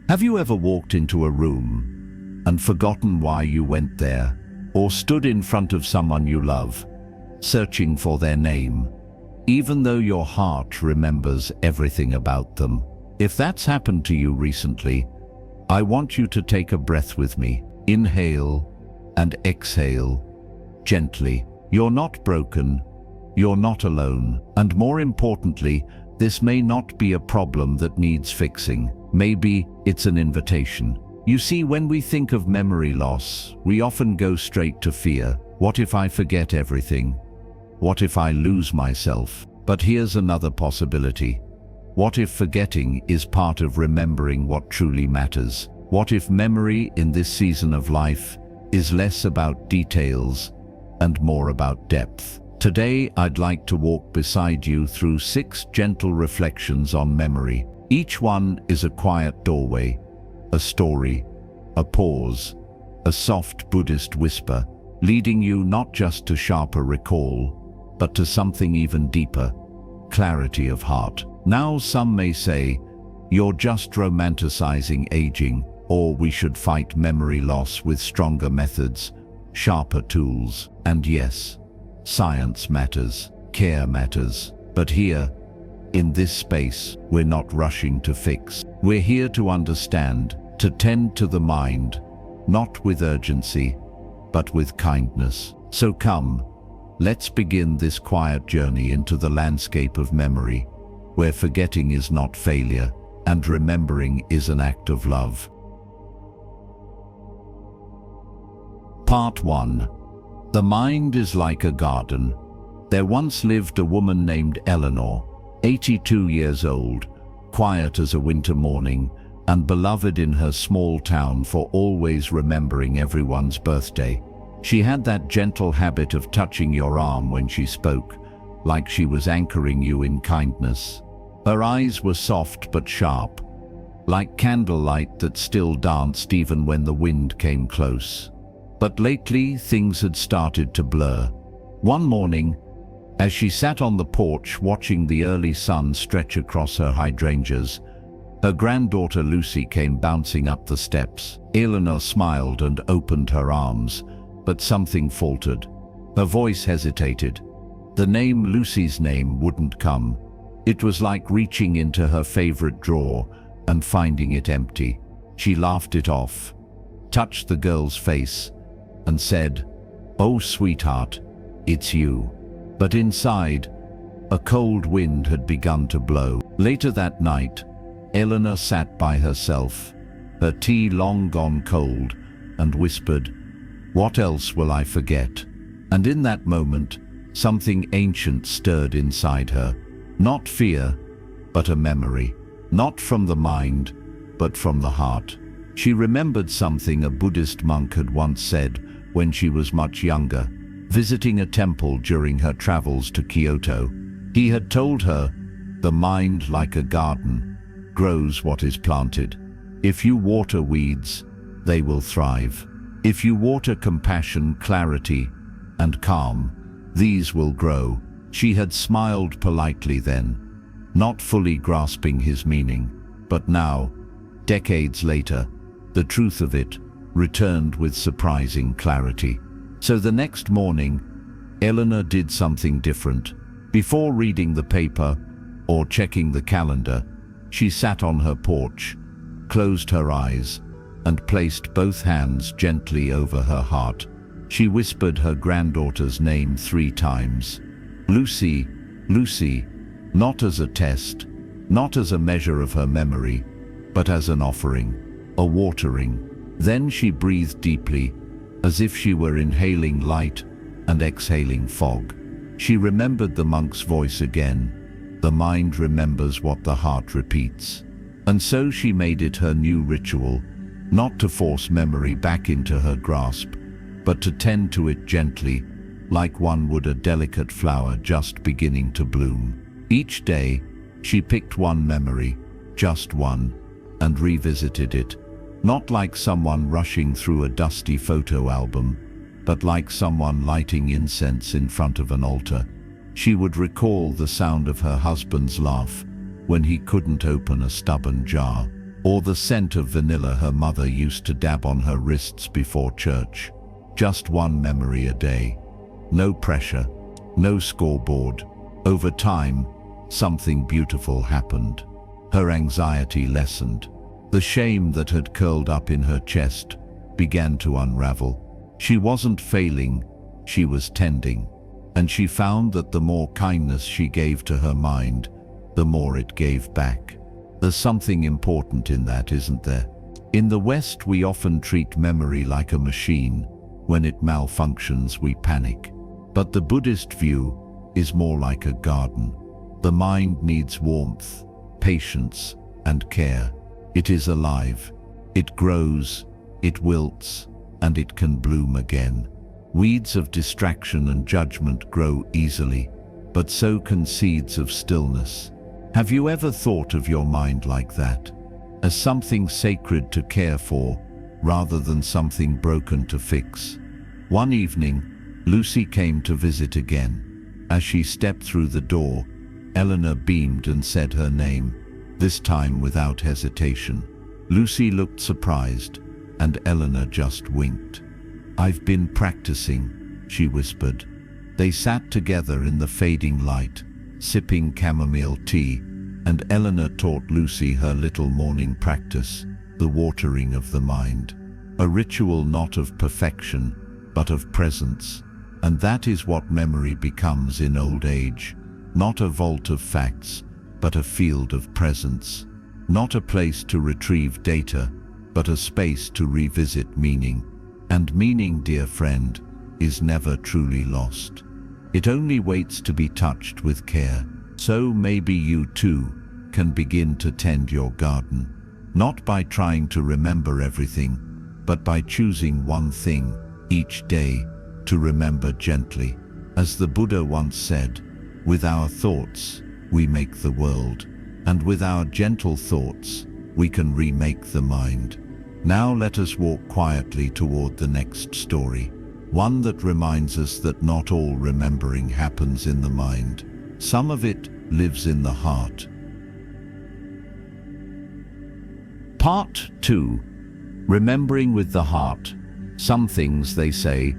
Have you ever walked into a room and forgotten why you went there, or stood in front of someone you love, searching for their name, even though your heart remembers everything about them? If that's happened to you recently, I want you to take a breath with me. Inhale and exhale gently. You're not broken, you're not alone, and more importantly, this may not be a problem that needs fixing. Maybe it's an invitation. You see, when we think of memory loss, we often go straight to fear. What if I forget everything? What if I lose myself? But here's another possibility. What if forgetting is part of remembering what truly matters? What if memory in this season of life is less about details and more about depth? Today, I'd like to walk beside you through 6 gentle reflections on memory. Each one is a quiet doorway, a story, a pause, a soft Buddhist whisper, leading you not just to sharper recall, but to something even deeper, clarity of heart. Now, some may say, you're just romanticizing aging, or we should fight memory loss with stronger methods, sharper tools. And yes, science matters, care matters. But here, in this space, we're not rushing to fix. We're here to understand, to tend to the mind, not with urgency, but with kindness. So come, let's begin this quiet journey into the landscape of memory, where forgetting is not failure, and remembering is an act of love. Part 1. The mind is like a garden. There once lived a woman named Eleanor, 82 years old, quiet as a winter morning, and beloved in her small town for always remembering everyone's birthday. She had that gentle habit of touching your arm when she spoke, like she was anchoring you in kindness. Her eyes were soft but sharp, like candlelight that still danced even when the wind came close. But lately, things had started to blur. One morning, as she sat on the porch watching the early sun stretch across her hydrangeas, her granddaughter Lucy came bouncing up the steps. Eleanor smiled and opened her arms, but something faltered. Her voice hesitated. The name, Lucy's name, wouldn't come. It was like reaching into her favorite drawer and finding it empty. She laughed it off, touched the girl's face, and said, "Oh, sweetheart, it's you." But inside, a cold wind had begun to blow. Later that night, Eleanor sat by herself, her tea long gone cold, and whispered, "What else will I forget?" And in that moment, something ancient stirred inside her. Not fear, but a memory. Not from the mind, but from the heart. She remembered something a Buddhist monk had once said when she was much younger, visiting a temple during her travels to Kyoto. He had told her, "The mind, like a garden, grows what is planted. If you water weeds, they will thrive. If you water compassion, clarity, and calm, these will grow." She had smiled politely then, not fully grasping his meaning. But now, decades later, the truth of it returned with surprising clarity. So the next morning, Eleanor did something different. Before reading the paper or checking the calendar, she sat on her porch, closed her eyes, and placed both hands gently over her heart. She whispered her granddaughter's name 3 times. Lucy, Lucy, not as a test, not as a measure of her memory, but as an offering, a watering. Then she breathed deeply, as if she were inhaling light and exhaling fog. She remembered the monk's voice again. The mind remembers what the heart repeats. And so she made it her new ritual, not to force memory back into her grasp, but to tend to it gently, like one would a delicate flower just beginning to bloom. Each day, she picked one memory, just one, and revisited it. Not like someone rushing through a dusty photo album, but like someone lighting incense in front of an altar. She would recall the sound of her husband's laugh when he couldn't open a stubborn jar, or the scent of vanilla her mother used to dab on her wrists before church. Just one memory a day. No pressure, no scoreboard. Over time, something beautiful happened. Her anxiety lessened. The shame that had curled up in her chest began to unravel. She wasn't failing, she was tending. And she found that the more kindness she gave to her mind, the more it gave back. There's something important in that, isn't there? In the West, we often treat memory like a machine. When it malfunctions, we panic. But the Buddhist view is more like a garden. The mind needs warmth, patience, and care. It is alive. It grows, it wilts, and it can bloom again. Weeds of distraction and judgment grow easily, but so can seeds of stillness. Have you ever thought of your mind like that? As something sacred to care for, rather than something broken to fix? One evening, Lucy came to visit again. As she stepped through the door, Eleanor beamed and said her name, this time without hesitation. Lucy looked surprised, and Eleanor just winked. "I've been practicing," she whispered. They sat together in the fading light, sipping chamomile tea, and Eleanor taught Lucy her little morning practice, the watering of the mind. A ritual not of perfection, but of presence. And that is what memory becomes in old age. Not a vault of facts, but a field of presence. Not a place to retrieve data, but a space to revisit meaning. And meaning, dear friend, is never truly lost. It only waits to be touched with care. So maybe you too can begin to tend your garden, not by trying to remember everything, but by choosing one thing each day to remember gently. As the Buddha once said, with our thoughts, we make the world, and with our gentle thoughts, we can remake the mind. Now let us walk quietly toward the next story, one that reminds us that not all remembering happens in the mind. Some of it lives in the heart. Part 2. Remembering with the heart. Some things, they say,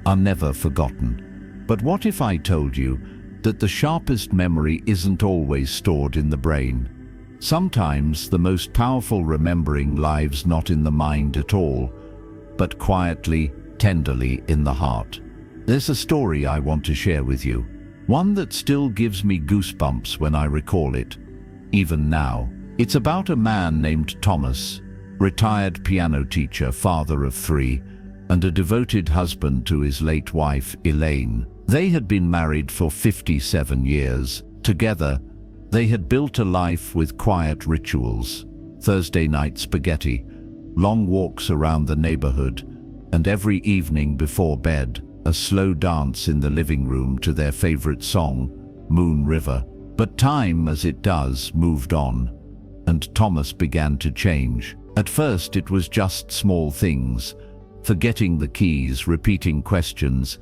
are never forgotten. But what if I told you that the sharpest memory isn't always stored in the brain? Sometimes the most powerful remembering lives not in the mind at all, but quietly, tenderly in the heart. There's a story I want to share with you, one that still gives me goosebumps when I recall it, even now. It's about a man named Thomas, retired piano teacher, father of 3, and a devoted husband to his late wife, Elaine. They had been married for 57 years. Together, they had built a life with quiet rituals, Thursday night spaghetti, long walks around the neighborhood, and every evening before bed, a slow dance in the living room to their favorite song, Moon River. But time, as it does, moved on, and Thomas began to change. At first it was just small things, forgetting the keys, repeating questions,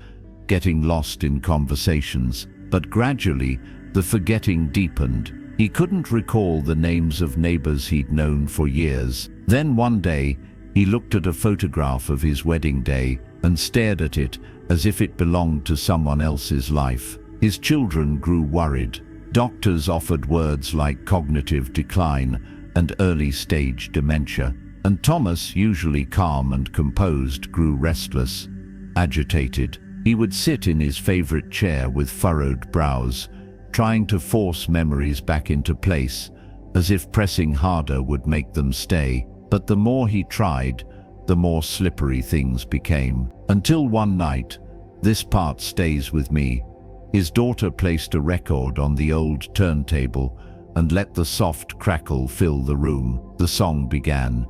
getting lost in conversations. But gradually, the forgetting deepened. He couldn't recall the names of neighbors he'd known for years. Then one day, he looked at a photograph of his wedding day and stared at it as if it belonged to someone else's life. His children grew worried. Doctors offered words like cognitive decline and early-stage dementia. And Thomas, usually calm and composed, grew restless, agitated. He would sit in his favorite chair with furrowed brows, trying to force memories back into place, as if pressing harder would make them stay. But the more he tried, the more slippery things became. Until one night, this part stays with me, his daughter placed a record on the old turntable and let the soft crackle fill the room. The song began,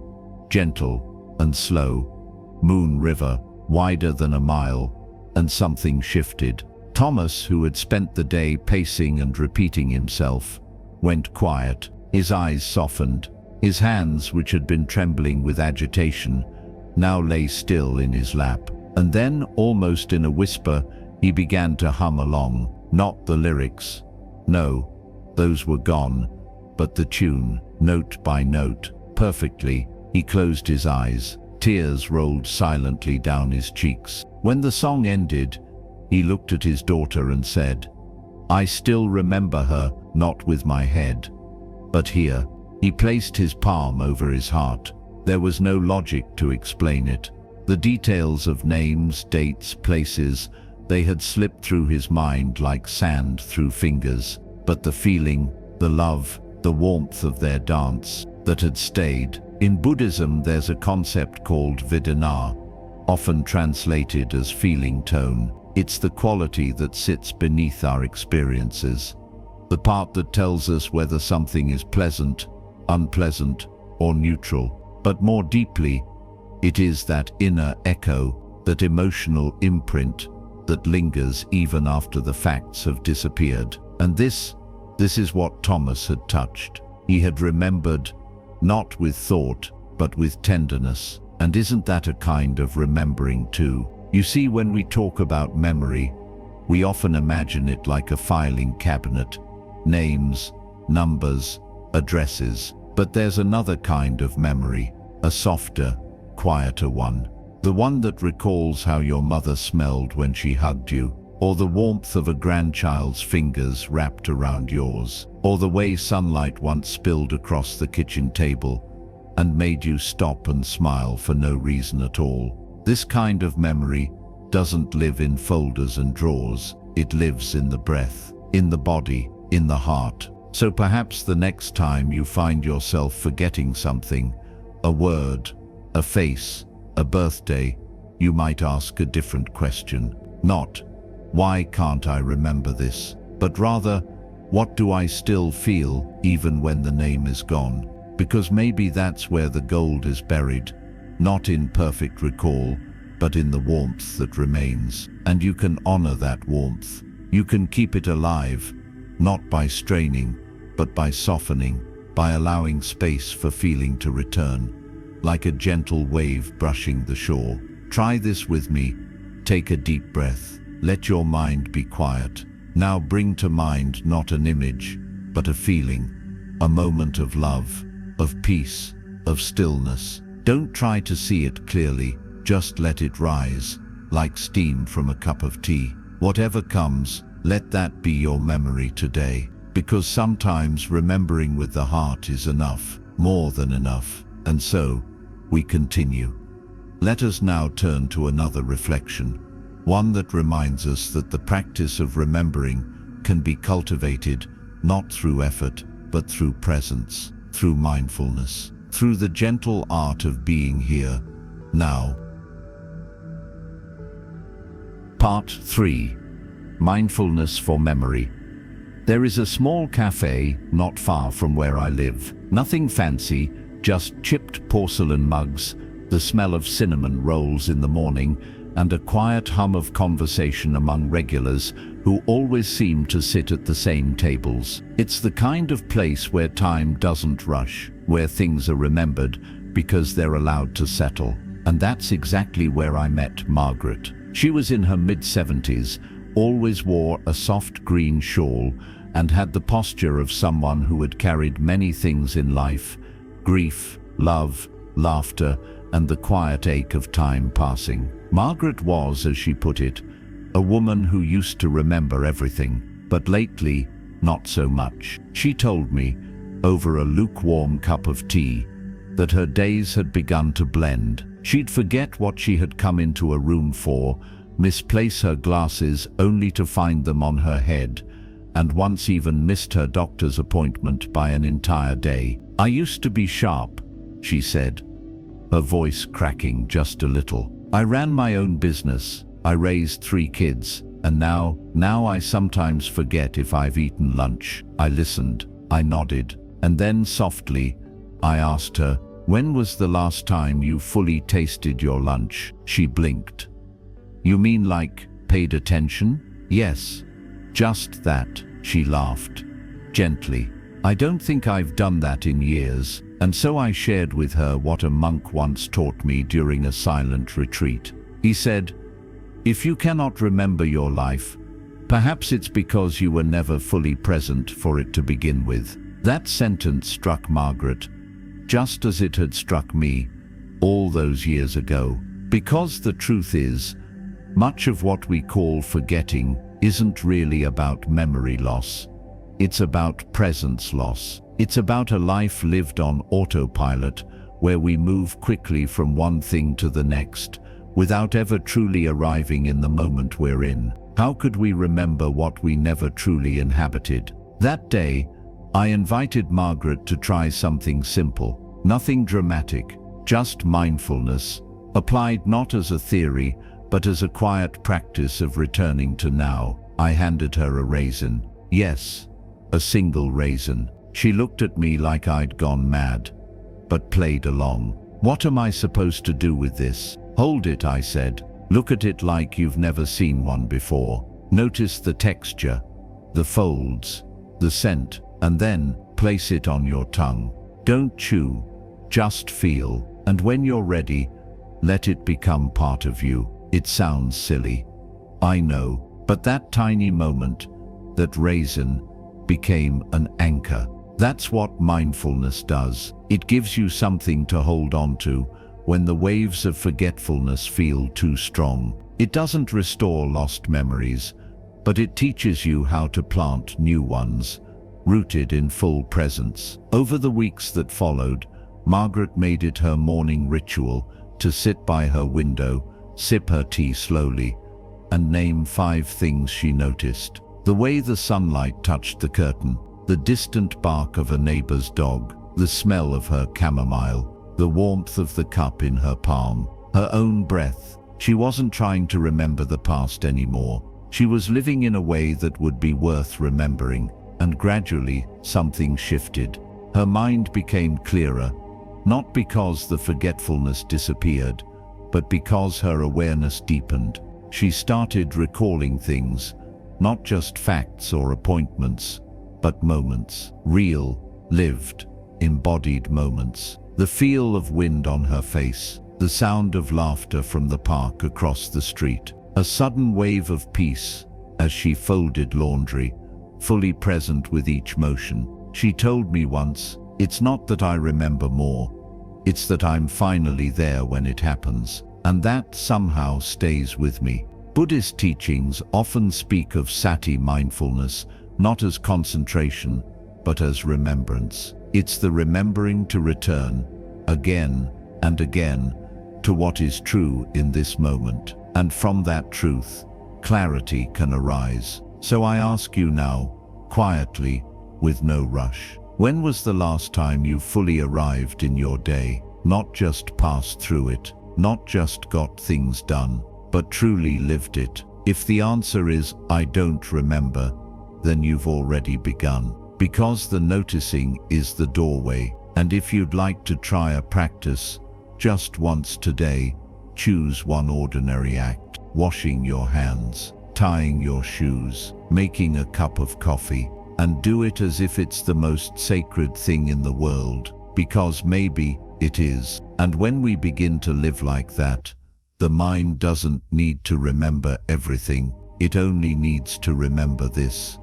gentle and slow, Moon River, wider than a mile, and something shifted. Thomas, who had spent the day pacing and repeating himself, went quiet. His eyes softened. His hands, which had been trembling with agitation, now lay still in his lap. And then, almost in a whisper, he began to hum along. Not the lyrics. No, those were gone, but the tune, note by note, perfectly. He closed his eyes. Tears rolled silently down his cheeks. When the song ended, he looked at his daughter and said, "I still remember her, not with my head, but here." He placed his palm over his heart. There was no logic to explain it. The details of names, dates, places, they had slipped through his mind like sand through fingers. But the feeling, the love, the warmth of their dance, that had stayed. In Buddhism, there's a concept called vedana, often translated as feeling tone. It's the quality that sits beneath our experiences, the part that tells us whether something is pleasant, unpleasant, or neutral. But more deeply, it is that inner echo, that emotional imprint that lingers even after the facts have disappeared. And this is what Thomas had touched. He had remembered, not with thought, but with tenderness. And isn't that a kind of remembering too? You see, when we talk about memory, we often imagine it like a filing cabinet, names, numbers, addresses. But there's another kind of memory, a softer, quieter one. The one that recalls how your mother smelled when she hugged you, or the warmth of a grandchild's fingers wrapped around yours, or the way sunlight once spilled across the kitchen table and made you stop and smile for no reason at all. This kind of memory doesn't live in folders and drawers. It lives in the breath, in the body, in the heart. So perhaps the next time you find yourself forgetting something, a word, a face, a birthday, you might ask a different question. Not, "Why can't I remember this?" but rather, "What do I still feel even when the name is gone?" Because maybe that's where the gold is buried, not in perfect recall, but in the warmth that remains. And you can honor that warmth. You can keep it alive, not by straining, but by softening, by allowing space for feeling to return, like a gentle wave brushing the shore. Try this with me. Take a deep breath. Let your mind be quiet. Now bring to mind not an image, but a feeling, a moment of love, of peace, of stillness. Don't try to see it clearly, just let it rise, like steam from a cup of tea. Whatever comes, let that be your memory today. Because sometimes remembering with the heart is enough, more than enough. And so, we continue. Let us now turn to another reflection, one that reminds us that the practice of remembering can be cultivated not through effort, but through presence, through mindfulness, through the gentle art of being here, now. Part 3. Mindfulness for Memory. There is a small cafe not far from where I live. Nothing fancy, just chipped porcelain mugs, the smell of cinnamon rolls in the morning, and a quiet hum of conversation among regulars who always seem to sit at the same tables. It's the kind of place where time doesn't rush, where things are remembered because they're allowed to settle. And that's exactly where I met Margaret. She was in her mid-70s, always wore a soft green shawl, and had the posture of someone who had carried many things in life: grief, love, laughter, and the quiet ache of time passing. Margaret was, as she put it, a woman who used to remember everything, but lately, not so much. She told me, over a lukewarm cup of tea, that her days had begun to blend. She'd forget what she had come into a room for, misplace her glasses only to find them on her head, and once even missed her doctor's appointment by an entire day. "I used to be sharp," she said, her voice cracking just a little. "I ran my own business, I raised 3 kids, and now I sometimes forget if I've eaten lunch." I listened, I nodded, and then softly, I asked her, "When was the last time you fully tasted your lunch?" She blinked. "You mean like, paid attention?" "Yes, just that," she laughed, gently. "I don't think I've done that in years." And so I shared with her what a monk once taught me during a silent retreat. He said, "If you cannot remember your life, perhaps it's because you were never fully present for it to begin with." That sentence struck Margaret. just as it had struck me all those years ago. Because the truth is, much of what we call forgetting isn't really about memory loss. It's about presence loss. It's about a life lived on autopilot, where we move quickly from one thing to the next, without ever truly arriving in the moment we're in. How could we remember what we never truly inhabited? That day, I invited Margaret to try something simple, nothing dramatic, just mindfulness, applied not as a theory, but as a quiet practice of returning to now. I handed her a raisin. Yes, a single raisin. She looked at me like I'd gone mad, but played along. What am I supposed to do with this? Hold it, I said. Look at it like you've never seen one before. Notice the texture, the folds, the scent, and then place it on your tongue. Don't chew, just feel. And when you're ready, let it become part of you. It sounds silly, I know, but that tiny moment, that raisin, became an anchor. That's what mindfulness does. It gives you something to hold on to when the waves of forgetfulness feel too strong. It doesn't restore lost memories, but it teaches you how to plant new ones, rooted in full presence. Over the weeks that followed, Margaret made it her morning ritual to sit by her window, sip her tea slowly, and name 5 things she noticed. The way the sunlight touched the curtain, the distant bark of a neighbor's dog, the smell of her chamomile, the warmth of the cup in her palm, her own breath. She wasn't trying to remember the past anymore. She was living in a way that would be worth remembering, and gradually something shifted. Her mind became clearer, not because the forgetfulness disappeared, but because her awareness deepened. She started recalling things, not just facts or appointments, but moments, real, lived, embodied moments. The feel of wind on her face, the sound of laughter from the park across the street, a sudden wave of peace as she folded laundry, fully present with each motion. She told me once, "It's not that I remember more, it's that I'm finally there when it happens." And that somehow stays with me. Buddhist teachings often speak of sati mindfulness, not as concentration, but as remembrance. It's the remembering to return, again and again, to what is true in this moment. And from that truth, clarity can arise. So I ask you now, quietly, with no rush, when was the last time you fully arrived in your day? Not just passed through it, not just got things done, but truly lived it. If the answer is, I don't remember, then you've already begun. Because the noticing is the doorway. And if you'd like to try a practice, just once today, choose one ordinary act. Washing your hands, tying your shoes, making a cup of coffee, and do it as if it's the most sacred thing in the world, because maybe it is. And when we begin to live like that, the mind doesn't need to remember everything. It only needs to remember this: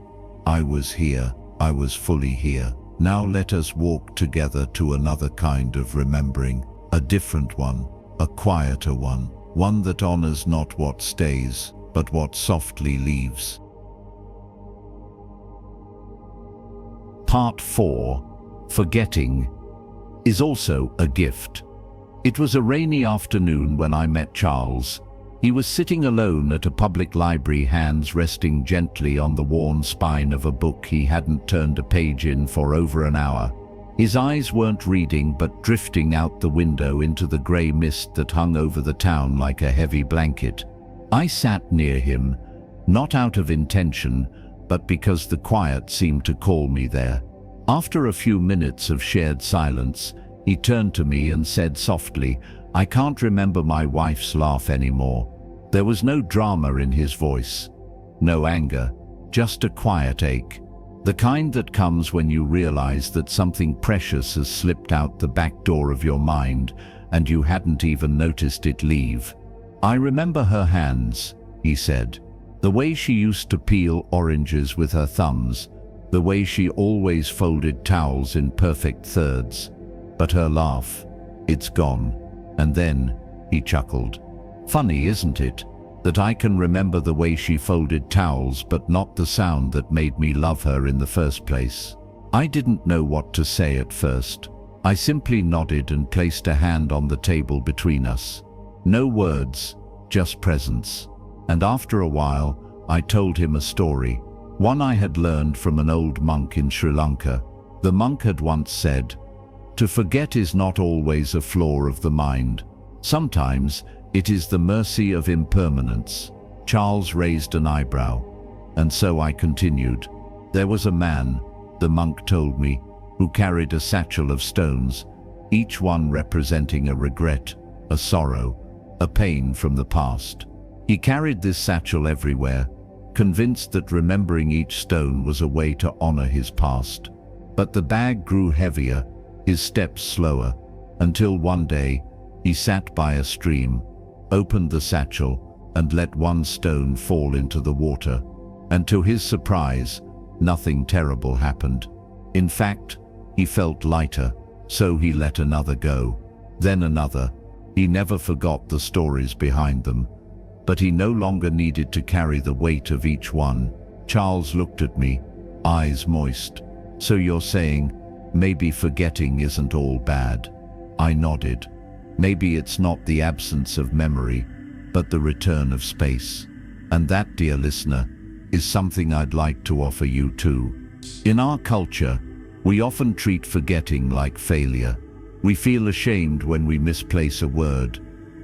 I was here, I was fully here. Now let us walk together to another kind of remembering, a different one, a quieter one that honors not what stays, but what softly leaves. Part 4. Forgetting is also a gift. It was a rainy afternoon when I met Charles. He was sitting alone at a public library, hands resting gently on the worn spine of a book he hadn't turned a page in for over an hour. His eyes weren't reading, but drifting out the window into the grey mist that hung over the town like a heavy blanket. I sat near him, not out of intention, but because the quiet seemed to call me there. After a few minutes of shared silence, he turned to me and said softly, "I can't remember my wife's laugh anymore." There was no drama in his voice, no anger, just a quiet ache. The kind that comes when you realize that something precious has slipped out the back door of your mind and you hadn't even noticed it leave. "I remember her hands," he said. "The way she used to peel oranges with her thumbs, the way she always folded towels in perfect thirds. But her laugh, it's gone. And then he chuckled. Funny, isn't it, that I can remember the way she folded towels but not the sound that made me love her in the first place. I didn't know what to say at first. I simply nodded and placed a hand on the table between us. No words, just presence. And after a while, I told him a story, one I had learned from an old monk in Sri Lanka. The monk had once said, "To forget is not always a flaw of the mind. Sometimes it is the mercy of impermanence." Charles raised an eyebrow, and so I continued. There was a man, the monk told me, who carried a satchel of stones, each one representing a regret, a sorrow, a pain from the past. He carried this satchel everywhere, convinced that remembering each stone was a way to honor his past. But the bag grew heavier, his steps slower, until one day he sat by a stream, opened the satchel, and let one stone fall into the water. And to his surprise, nothing terrible happened. In fact, he felt lighter, so he let another go, then another. He never forgot the stories behind them, but he no longer needed to carry the weight of each one. Charles looked at me, eyes moist. So you're saying, maybe forgetting isn't all bad? I nodded. Maybe it's not the absence of memory, but the return of space. And that, dear listener, is something I'd like to offer you too. In our culture, we often treat forgetting like failure. We feel ashamed when we misplace a word,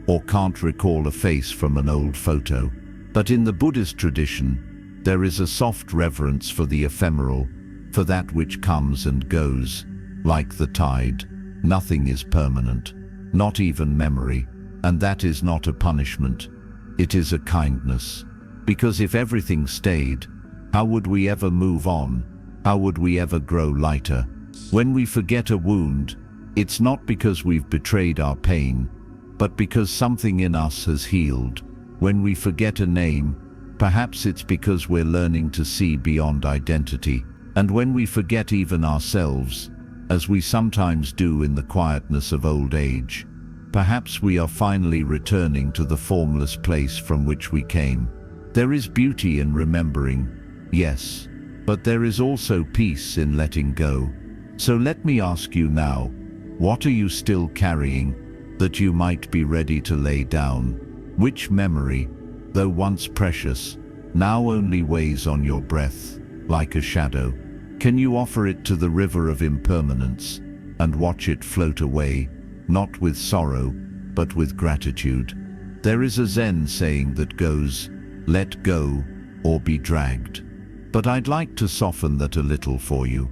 or can't recall a face from an old photo. But in the Buddhist tradition, there is a soft reverence for the ephemeral, for that which comes and goes. Like the tide, nothing is permanent, not even memory, and that is not a punishment. It is a kindness. Because if everything stayed, how would we ever move on? How would we ever grow lighter? When we forget a wound, it's not because we've betrayed our pain, but because something in us has healed. When we forget a name, perhaps it's because we're learning to see beyond identity. And when we forget even ourselves, as we sometimes do in the quietness of old age, perhaps we are finally returning to the formless place from which we came. There is beauty in remembering, yes, but there is also peace in letting go. So let me ask you now, what are you still carrying that you might be ready to lay down? Which memory, though once precious, now only weighs on your breath like a shadow? Can you offer it to the river of impermanence and watch it float away, not with sorrow, but with gratitude? There is a Zen saying that goes, "Let go or be dragged." But I'd like to soften that a little for you.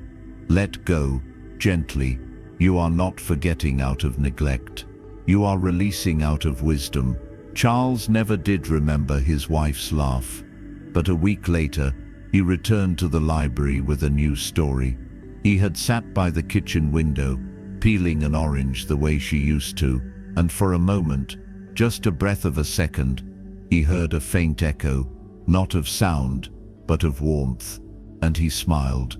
Let go, gently. You are not forgetting out of neglect. You are releasing out of wisdom. Charles never did remember his wife's laugh, but a week later, he returned to the library with a new story. He had sat by the kitchen window, peeling an orange the way she used to, and for a moment, just a breath of a second, he heard a faint echo, not of sound, but of warmth, and he smiled.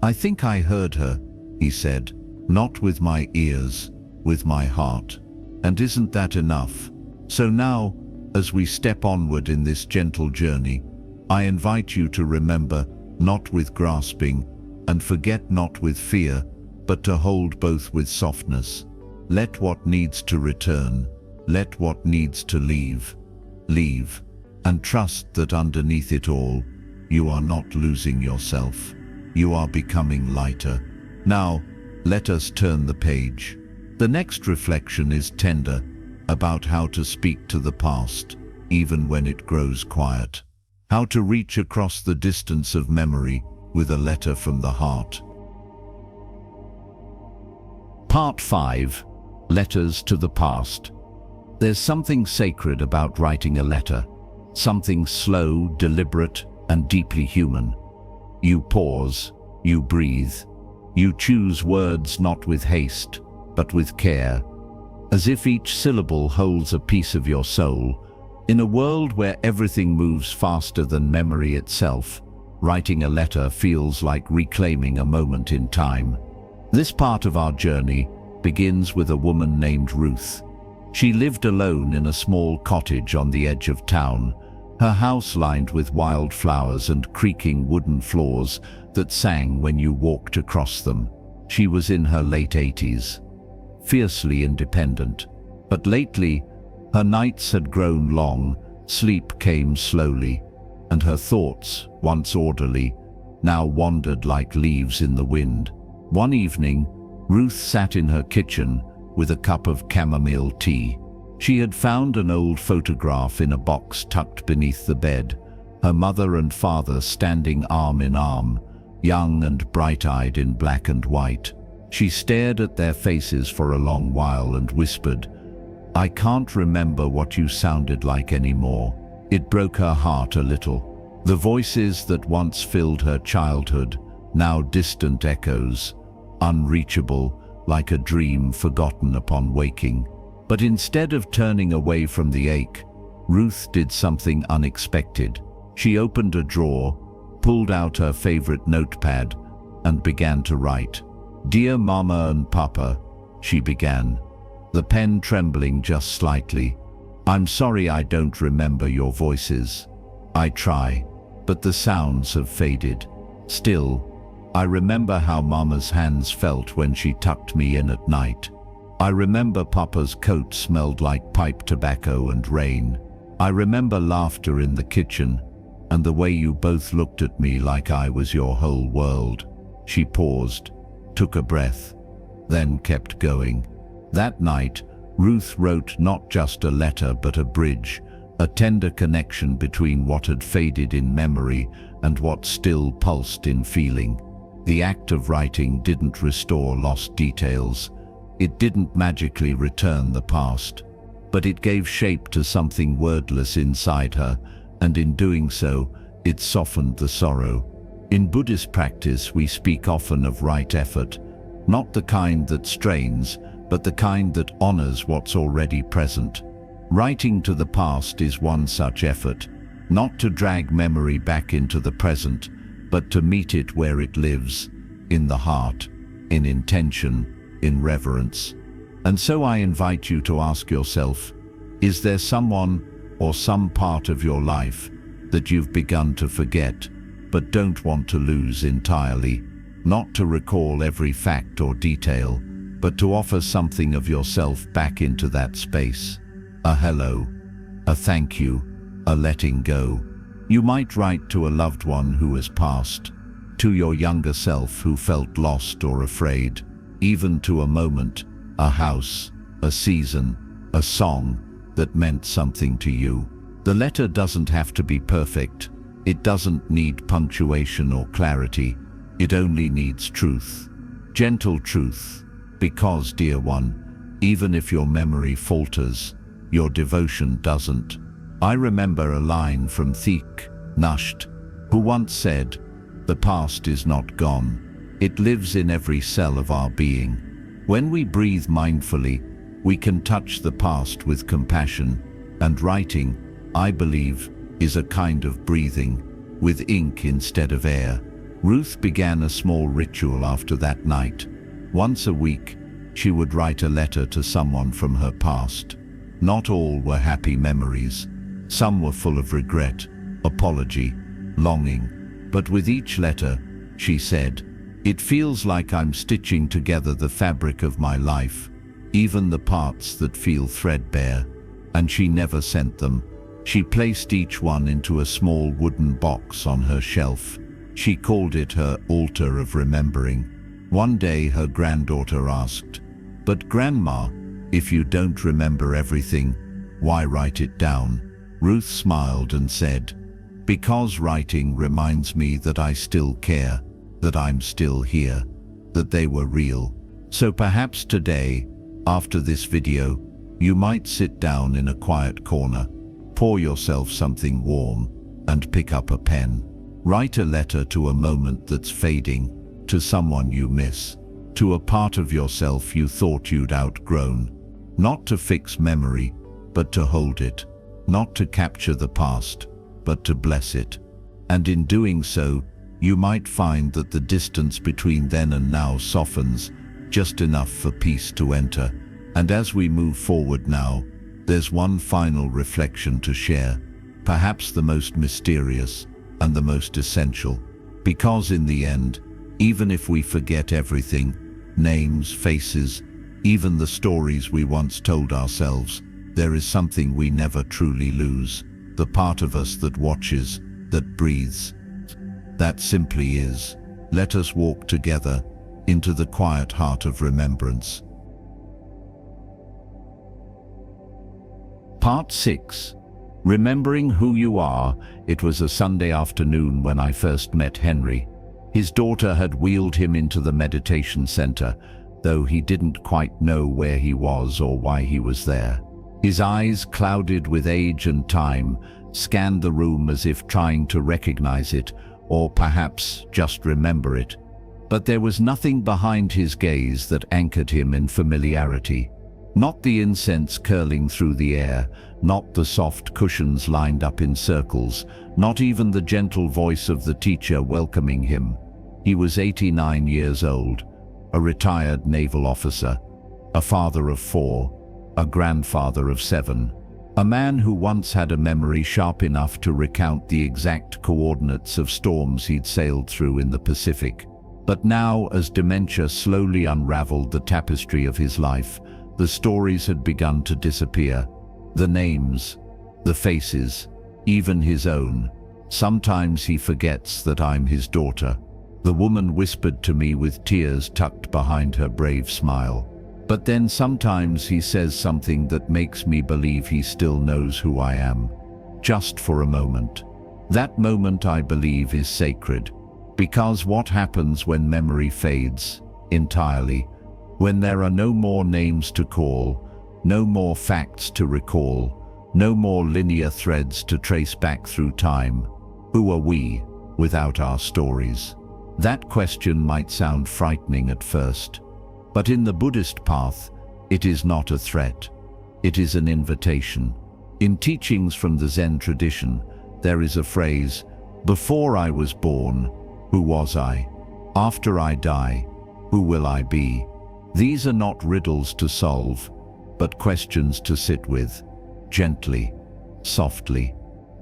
"I think I heard her," he said, "not with my ears, with my heart." And isn't that enough? So now, as we step onward in this gentle journey, I invite you to remember not with grasping, and forget not with fear, but to hold both with softness. Let what needs to return, let what needs to leave, leave, and trust that underneath it all, you are not losing yourself. You are becoming lighter. Now, let us turn the page. The next reflection is tender, about how to speak to the past, even when it grows quiet. How to reach across the distance of memory with a letter from the heart. Part 5. Letters to the Past. There's something sacred about writing a letter. Something slow, deliberate, and deeply human. You pause, you breathe, you choose words not with haste, but with care, as if each syllable holds a piece of your soul. In a world where everything moves faster than memory itself, writing a letter feels like reclaiming a moment in time. This part of our journey begins with a woman named Ruth. She lived alone in a small cottage on the edge of town, her house lined with wildflowers and creaking wooden floors that sang when you walked across them. She was in her late 80s, fiercely independent. But lately, her nights had grown long, sleep came slowly, and her thoughts, once orderly, now wandered like leaves in the wind. One evening, Ruth sat in her kitchen with a cup of chamomile tea. She had found an old photograph in a box tucked beneath the bed, her mother and father standing arm in arm, young and bright-eyed in black and white. She stared at their faces for a long while and whispered, "I can't remember what you sounded like anymore." It broke her heart a little. The voices that once filled her childhood, now distant echoes, unreachable, like a dream forgotten upon waking. But instead of turning away from the ache, Ruth did something unexpected. She opened a drawer, pulled out her favorite notepad, and began to write. "Dear Mama and Papa," she began, the pen trembling just slightly. "I'm sorry I don't remember your voices. I try, but the sounds have faded. Still, I remember how Mama's hands felt when she tucked me in at night. I remember Papa's coat smelled like pipe tobacco and rain. I remember laughter in the kitchen, and the way you both looked at me like I was your whole world." She paused, took a breath, then kept going. That night, Ruth wrote not just a letter but a bridge, a tender connection between what had faded in memory and what still pulsed in feeling. The act of writing didn't restore lost details. It didn't magically return the past, but it gave shape to something wordless inside her, and in doing so, it softened the sorrow. In Buddhist practice, we speak often of right effort, not the kind that strains, but the kind that honors what's already present. Writing to the past is one such effort, not to drag memory back into the present, but to meet it where it lives, in the heart, in intention, in reverence. And so I invite you to ask yourself, is there someone or some part of your life that you've begun to forget, but don't want to lose entirely? Not to recall every fact or detail, but to offer something of yourself back into that space. A hello, a thank you, a letting go. You might write to a loved one who has passed, to your younger self who felt lost or afraid, even to a moment, a house, a season, a song that meant something to you. The letter doesn't have to be perfect. It doesn't need punctuation or clarity. It only needs truth, gentle truth, because, dear one, even if your memory falters, your devotion doesn't. I remember a line from Thich Nhat, who once said, "The past is not gone. It lives in every cell of our being." When we breathe mindfully, we can touch the past with compassion, and writing, I believe, is a kind of breathing, with ink instead of air. Ruth began a small ritual after that night. Once a week, she would write a letter to someone from her past. Not all were happy memories. Some were full of regret, apology, longing. But with each letter, she said, "It feels like I'm stitching together the fabric of my life, even the parts that feel threadbare." And she never sent them. She placed each one into a small wooden box on her shelf. She called it her altar of remembering. One day her granddaughter asked, "But Grandma, if you don't remember everything, why write it down?" Ruth smiled and said, "Because writing reminds me that I still care, that I'm still here, that they were real." So perhaps today, after this video, you might sit down in a quiet corner, pour yourself something warm, and pick up a pen. Write a letter to a moment that's fading, to someone you miss, to a part of yourself you thought you'd outgrown. Not to fix memory, but to hold it. Not to capture the past, but to bless it. And in doing so, you might find that the distance between then and now softens, just enough for peace to enter. And as we move forward now, there's one final reflection to share, perhaps the most mysterious and the most essential. Because in the end, even if we forget everything, names, faces, even the stories we once told ourselves, there is something we never truly lose, the part of us that watches, that breathes. That simply is. Let us walk together into the quiet heart of remembrance. Part 6. Remembering who you are. It was a Sunday afternoon when I first met Henry. His daughter had wheeled him into the meditation center, though he didn't quite know where he was or why he was there. His eyes, clouded with age and time, scanned the room as if trying to recognize it, or perhaps just remember it. But there was nothing behind his gaze that anchored him in familiarity. Not the incense curling through the air, not the soft cushions lined up in circles, not even the gentle voice of the teacher welcoming him. He was 89 years old, a retired naval officer, a father of 4, a grandfather of 7, a man who once had a memory sharp enough to recount the exact coordinates of storms he'd sailed through in the Pacific. But now, as dementia slowly unraveled the tapestry of his life, the stories had begun to disappear. The names, the faces, even his own. Sometimes he forgets that I'm his daughter. The woman whispered to me with tears tucked behind her brave smile. But then sometimes he says something that makes me believe he still knows who I am. Just for a moment. That moment, I believe, is sacred. Because what happens when memory fades entirely? When there are no more names to call, no more facts to recall, no more linear threads to trace back through time. Who are we without our stories? That question might sound frightening at first, but in the Buddhist path, it is not a threat. It is an invitation. In teachings from the Zen tradition, there is a phrase, "Before I was born, who was I? After I die, who will I be?" These are not riddles to solve, but questions to sit with, gently, softly.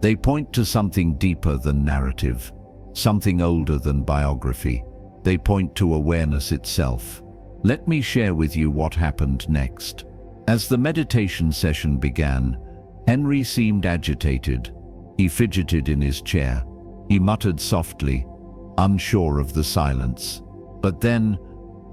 They point to something deeper than narrative, something older than biography. They point to awareness itself. Let me share with you what happened next. As the meditation session began, Henry seemed agitated. He fidgeted in his chair. He muttered softly, unsure of the silence. But then,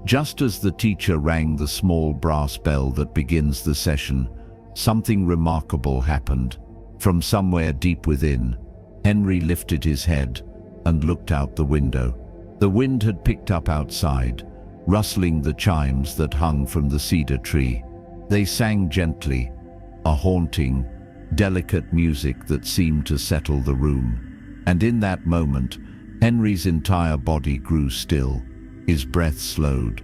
just as the teacher rang the small brass bell that begins the session, something remarkable happened. From somewhere deep within, Henry lifted his head and looked out the window. The wind had picked up outside, rustling the chimes that hung from the cedar tree. They sang gently, a haunting, delicate music that seemed to settle the room. And in that moment, Henry's entire body grew still. His breath slowed,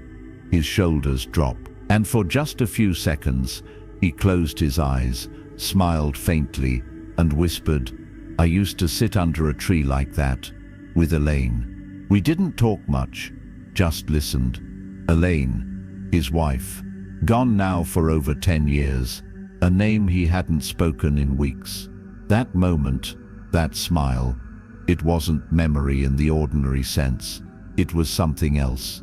his shoulders dropped, and for just a few seconds, he closed his eyes, smiled faintly, and whispered, "I used to sit under a tree like that, with Elaine. We didn't talk much, just listened." Elaine, his wife, gone now for over 10 years, a name he hadn't spoken in weeks. That moment, that smile, it wasn't memory in the ordinary sense. It was something else.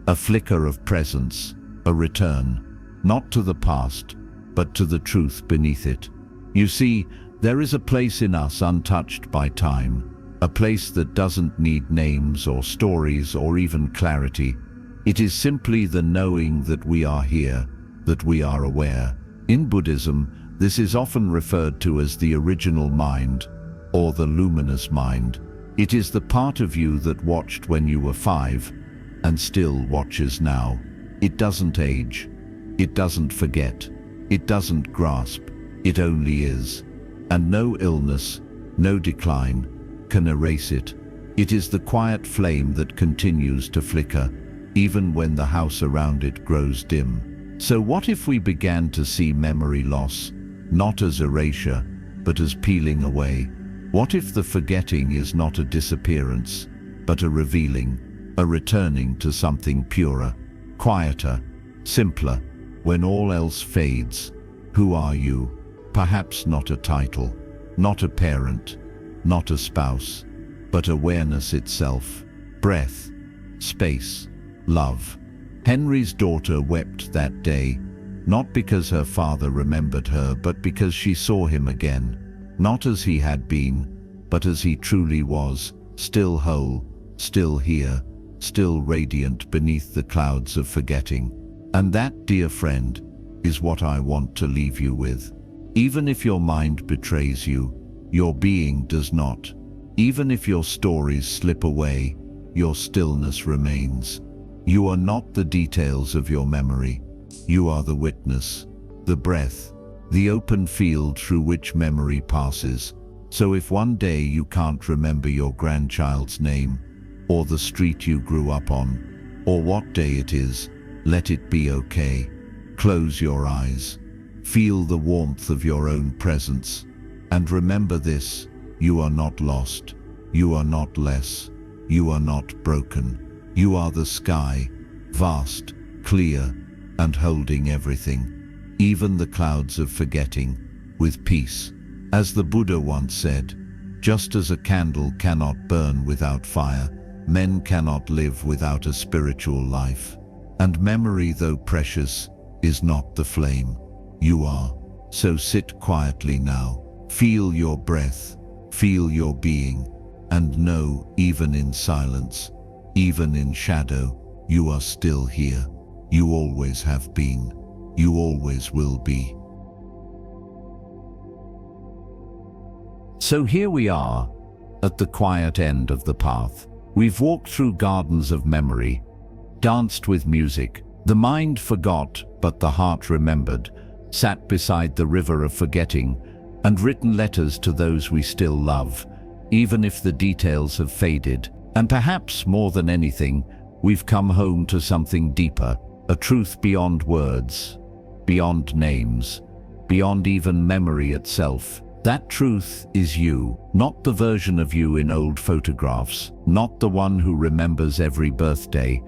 A flicker of presence, a return, not to the past, but to the truth beneath it. You see, there is a place in us untouched by time, a place that doesn't need names or stories or even clarity. It is simply the knowing that we are here, that we are aware. In Buddhism, this is often referred to as the original mind, or the luminous mind. It is the part of you that watched when you were 5 and still watches now. It doesn't age. It doesn't forget. It doesn't grasp. It only is. And no illness, no decline, can erase it. It is the quiet flame that continues to flicker, even when the house around it grows dim. So what if we began to see memory loss, not as erasure, but as peeling away? What if the forgetting is not a disappearance, but a revealing, a returning to something purer, quieter, simpler, when all else fades. Who are you? Perhaps not a title, not a parent, not a spouse, but awareness itself, breath, space, love. Henry's daughter wept that day, not because her father remembered her, but because she saw him again, not as he had been, but as he truly was, still whole, still here, still radiant beneath the clouds of forgetting. And that, dear friend, is what I want to leave you with. Even if your mind betrays you, your being does not. Even if your stories slip away, your stillness remains. You are not the details of your memory. You are the witness, the breath, the open field through which memory passes. So if one day you can't remember your grandchild's name, or the street you grew up on, or what day it is, let it be okay. Close your eyes. Feel the warmth of your own presence. And remember this: you are not lost. You are not less. You are not broken. You are the sky, vast, clear, and holding everything, even the clouds of forgetting, with peace. As the Buddha once said, just as a candle cannot burn without fire, men cannot live without a spiritual life. And memory, though precious, is not the flame. You are. So sit quietly now. Feel your breath, feel your being, and know, even in silence, even in shadow, you are still here. You always have been. You always will be. So here we are, at the quiet end of the path. We've walked through gardens of memory, danced with music. The mind forgot, but the heart remembered, sat beside the river of forgetting, and written letters to those we still love, even if the details have faded. And perhaps more than anything, we've come home to something deeper, a truth beyond words, beyond names, beyond even memory itself. That truth is you, not the version of you in old photographs, not the one who remembers every birthday,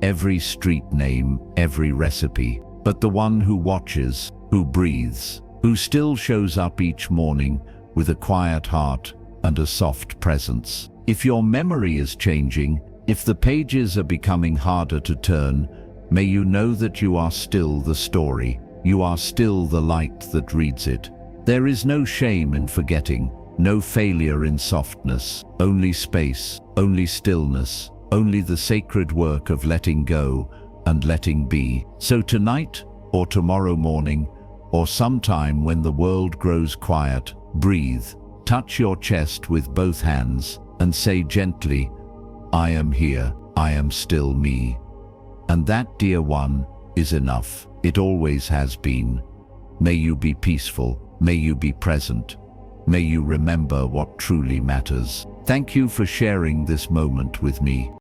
every street name, every recipe, but the one who watches, who breathes, who still shows up each morning with a quiet heart and a soft presence. If your memory is changing, if the pages are becoming harder to turn, may you know that you are still the story. You are still the light that reads it. There is no shame in forgetting, no failure in softness, only space, only stillness, only the sacred work of letting go and letting be. So tonight, or tomorrow morning, or sometime when the world grows quiet, breathe, touch your chest with both hands, and say gently, I am here, I am still me. And that, dear one, is enough. It always has been. May you be peaceful. May you be present. May you remember what truly matters. Thank you for sharing this moment with me.